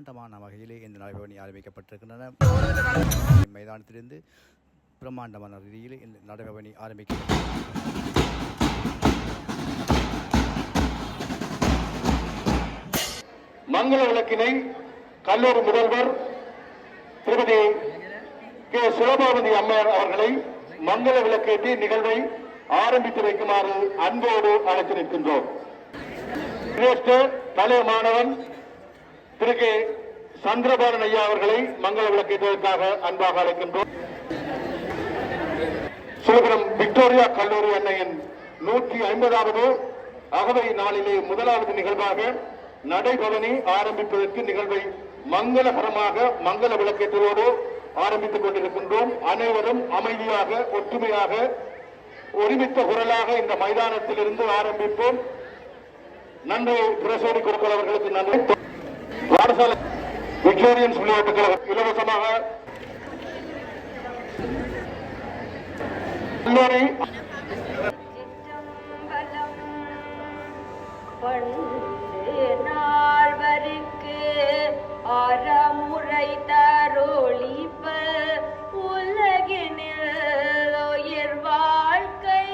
பிரம்மாண்டமான வகையிலே இந்த நடைபவனி ஆரம்பிக்கப்பட்டிருக்கின்றன. மைதானத்திலிருந்து பிரம்மாண்டமான ரீதியிலே இந்த நடைபவனி ஆரம்பிக்கப்பட்டிருக்கிறது. மங்கள விளக்கினை கல்லூரி முதல்வர் திருமதி கே சுலபாவதி அம்மையார் அவர்களை மங்கள விளக்கேற்றி நிகழ்வை ஆரம்பித்து வைக்குமாறு அன்போடு அழைத்து நிற்கின்றோம். பழைய மாணவன் திரு கே சந்திரபாலன் ஐயா அவர்களை மங்கள விளக்கேற்றுவதற்காக அன்பாக அழைக்கின்றோம். சிதம்பரம் விக்டோரியா கல்லூரி அன்னையின் 150வது அகவை நாளிலே முதலாவது நிகழ்வாக நடைபவனி ஆரம்பிப்பதற்கு நிகழ்வை மங்களகரமாக மங்கள விளக்கேற்றுவோடு ஆரம்பித்துக் கொண்டிருக்கின்றோம். அனைவரும் அமைதியாக ஒற்றுமையாக ஒருமித்த குரலாக இந்த மைதானத்தில் இருந்து ஆரம்பிப்போம். நன்றி பிரசோடி குருக்கள் அவர்களுக்கு நன்றி. பாடசாலை விக்டோரியன்ஸ் விளையாட்டுக் கழகம் இலவசமாக கல்லூரி அறமுறை தரோழிப்ப உலகினில் உயிர் வாழ்க்கை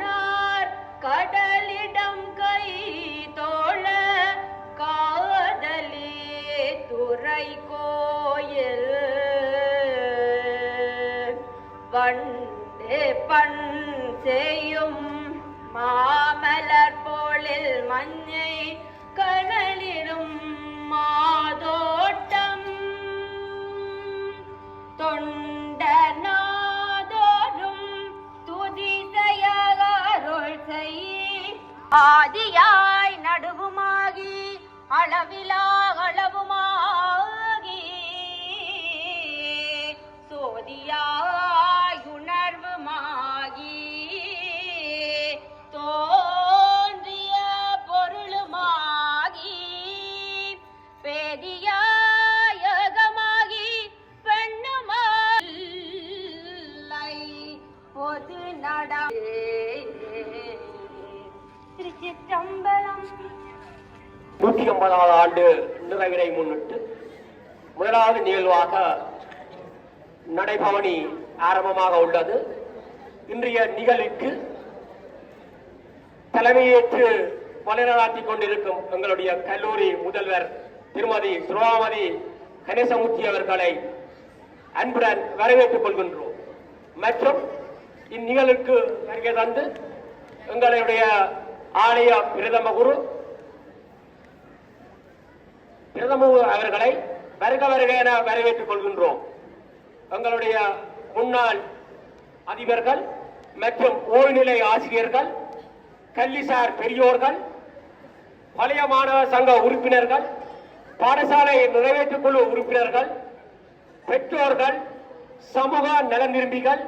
கண்டநாதனார் கடலிடம் கை தோழ காதலி துறை கோயில் வண்டு பண் செய்யும் மாமலர் போலில் மஞ்சை கனலிடும் மாதோட்டம் தொண்டநாதோறும் துதிசையருள் செய் ஆதியாய் நடுவுமாகி அளவிலா அளவுமாகி சோதியாய் உணர்வுமாகி தோன்றிய பொருளுமாகி பேதியாயகமாகி பெண்ணுமாய் பொது நட திருச்சிற்றம்பலம் 150வது ஆண்டு நிறைவினை முன்னிட்டு முதலாவது நிகழ்வாக நடைபவனி ஆரம்பமாக உள்ளது. இன்றைய நிகழ்வுக்கு தலைமையேற்று வழிநடாத்திக் கொண்டிருக்கும் எங்களுடைய கல்லூரி முதல்வர் திருமதி சுலபாவதி கணேசமூர்த்தி அவர்களை அன்புடன் வரவேற்றுக் கொள்கின்றோம். மற்றும் இந்நிகழ்வுக்கு வருகை தந்து எங்களுடைய ஆலய பிரதம குரு அவர்களை வருக வருக என வரவேற்றுக் கொள்கின்றோம். எங்களுடைய முன்னாள் அதிபர்கள் மற்றும் ஓய்நிலை ஆசிரியர்கள், கல்விசார் பெரியோர்கள், பழைய மாணவர் சங்க உறுப்பினர்கள், பாடசாலை நிறைவேற்றுக் குழு உறுப்பினர்கள், பெற்றோர்கள், சமூக நலன் விரும்பிகள்,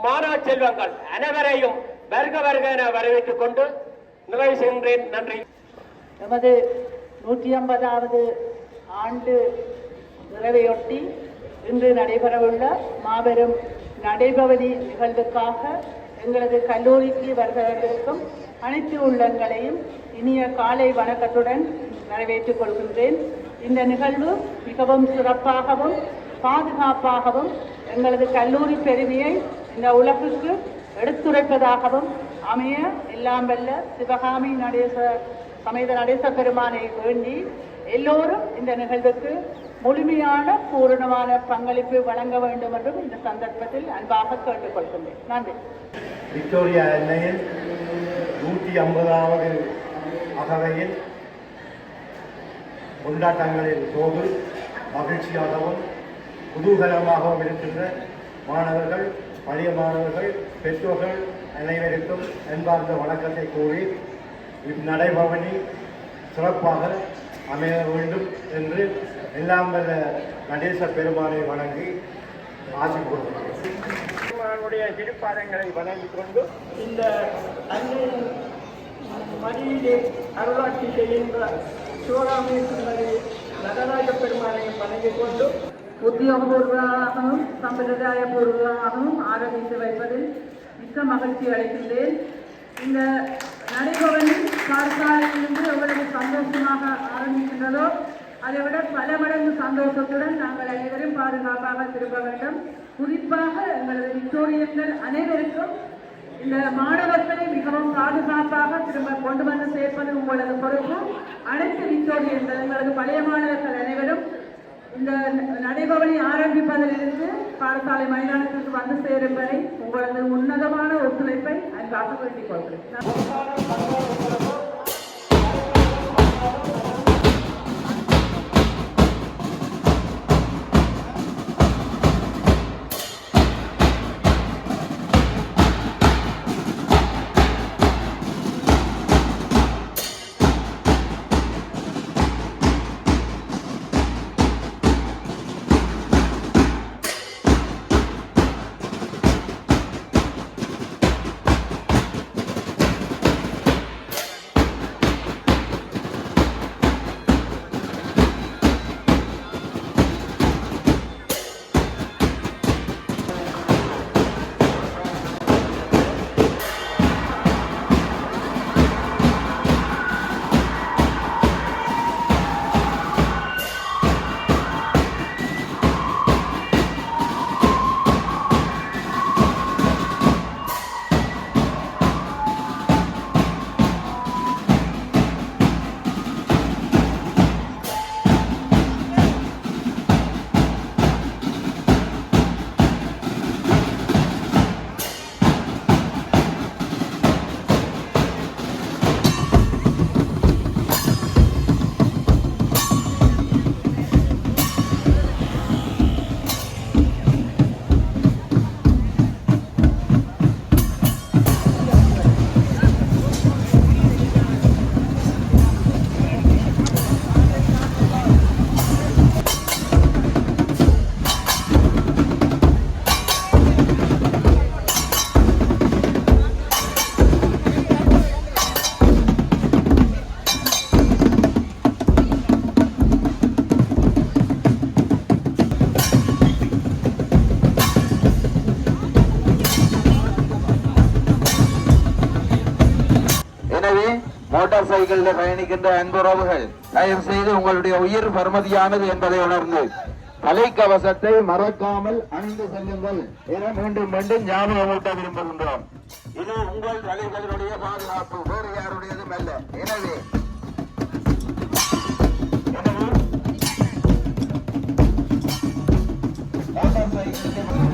மாணவ செல்வங்கள் அனைவரையும் வருக வருக என வரவேற்றுக் கொண்டு நிறைவு செய்கின்றேன். நன்றி. நமது 150வது ஆண்டு நிறைவையொட்டி இன்று நடைபெறவுள்ள மாபெரும் நடைபவனி நிகழ்வுக்காக எங்களது கல்லூரிக்கு வருகிறவர்களுக்கும் அனைத்து உள்ளங்களையும் இனிய காலை வணக்கத்துடன் நிறைவேற்றிக் கொள்கின்றேன். இந்த நிகழ்வு மிகவும் சிறப்பாகவும் பாதுகாப்பாகவும் எங்களது கல்லூரி பெருமையை இந்த உலகுக்கு எடுத்துரைப்பதாகவும் அமைய எல்லாம் வல்ல சிவகாமி சமேத நடேச பெருமானை வேண்டி எல்லோரும் இந்த நிகழ்வுக்கு முழுமையான பூரணமான பங்களிப்பு வழங்க வேண்டும் என்றும் இந்த சந்தர்ப்பத்தில் அன்பாக கேட்டுக்கொள்கின்றேன். நன்றி. விக்டோரியா அன்னையின் 150வது அகவையில் கொண்டாட்டங்களின் போது மகிழ்ச்சியாகவும் குதூகலமாகவும் இருக்கின்ற மாணவர்கள், பழைய மாணவர்கள், பெற்றோர்கள் அனைவருக்கும் அன்பார்ந்த வணக்கத்தை கூறி இந்நடைபவனி சிறப்பாக அமைய வேண்டும் என்று எல்லாம் வல்ல நடேச பெருமானை வணங்கி ஆசி கூறுகிறேன். திருப்பாதங்களை வணங்கிக் கொண்டு இந்த அன்னையின் மடியிலே அருளாட்சி செய்கின்ற சிவகாமி நடராஜ பெருமானை வணங்கிக் கொண்டு உத்தியோகபூர்வமாகவும் சம்பிரதாய பூர்வமாகவும் ஆரம்பித்து வைப்பதில் மிக்க மகிழ்ச்சி அளிக்கின்றேன். இந்த நடைபவனில் பாடசாலையிலிருந்து எவ்வளவு சந்தோஷமாக ஆரம்பிக்கின்றதோ அதை விட பல மடங்கு சந்தோஷத்துடன் நாங்கள் அனைவரும் பாதுகாப்பாக திரும்ப வேண்டும். குறிப்பாக எங்களது விக்டோரியன்கள் அனைவருக்கும் இந்த மாணவர்களை மிகவும் பாதுகாப்பாக திரும்ப கொண்டு வந்து சேர்ப்பது உங்களது பொறுப்பு. அனைத்து விக்டோரியன்கள் எங்களது பழைய மாணவர்கள் அனைவரும் இந்த நடைபவனி ஆரம்பிப்பதிலிருந்து பாடசாலை மைதானத்திற்கு வந்து சேரும் வரை உங்களது உன்னதமான ஒத்துழைப்பை அன்பாக வேண்டிக் கொள்கிறேன். மோட்டார் சைக்கிளில் பயணிக்கின்ற அன்புறவுகள் தயவு செய்து உங்களுடைய உயிர் பெறுமதியானது என்பதை உணர்ந்து தலைக்கவசத்தை மறக்காமல் அணிந்து செல்லுங்கள் என மீண்டும் மீண்டும் ஞாபகமூட்ட விரும்புகின்றோம். இது உங்கள் தலைவர்களுடைய பாதுகாப்பு, வேறு யாருடையதும் அல்ல. எனவே மோட்டார் சைக்கிள்